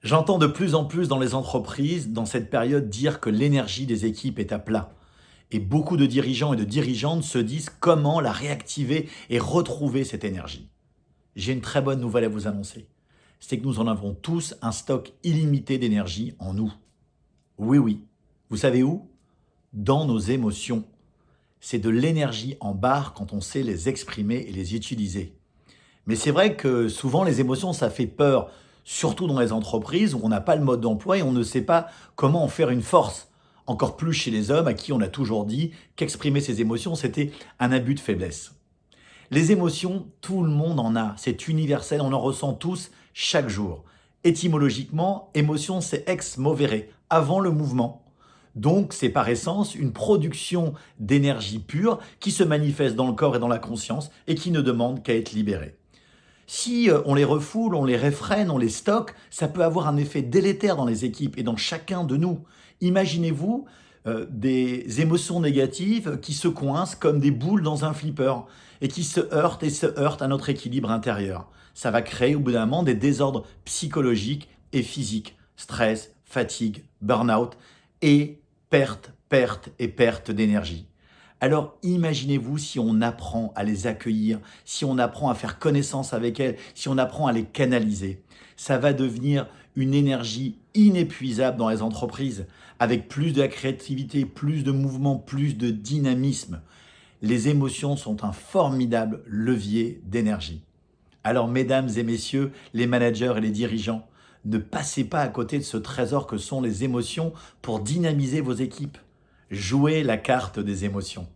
J'entends de plus en plus dans les entreprises, dans cette période, dire que l'énergie des équipes est à plat. Et beaucoup de dirigeants et de dirigeantes se disent comment la réactiver et retrouver cette énergie. J'ai une très bonne nouvelle à vous annoncer. C'est que nous en avons tous un stock illimité d'énergie en nous. Oui, oui. Vous savez où? Dans nos émotions. C'est de l'énergie en barre quand on sait les exprimer et les utiliser. Mais c'est vrai que souvent les émotions, ça fait peur, surtout dans les entreprises où on n'a pas le mode d'emploi et on ne sait pas comment en faire une force. Encore plus chez les hommes à qui on a toujours dit qu'exprimer ses émotions, c'était un abus de faiblesse. Les émotions, tout le monde en a, c'est universel, on en ressent tous chaque jour. Étymologiquement, émotion, c'est ex movere, avant le mouvement. Donc, c'est par essence une production d'énergie pure qui se manifeste dans le corps et dans la conscience et qui ne demande qu'à être libérée. Si on les refoule, on les réfrène, on les stocke, ça peut avoir un effet délétère dans les équipes et dans chacun de nous. Imaginez-vous des émotions négatives qui se coincent comme des boules dans un flipper et qui se heurtent et se heurtent à notre équilibre intérieur. Ça va créer au bout d'un moment des désordres psychologiques et physiques, stress, fatigue, burn-out et perte et perte d'énergie. Alors imaginez-vous si on apprend à les accueillir, si on apprend à faire connaissance avec elles, si on apprend à les canaliser. Ça va devenir une énergie inépuisable dans les entreprises, avec plus de créativité, plus de mouvement, plus de dynamisme. Les émotions sont un formidable levier d'énergie. Alors mesdames et messieurs, les managers et les dirigeants, ne passez pas à côté de ce trésor que sont les émotions pour dynamiser vos équipes. Jouez la carte des émotions.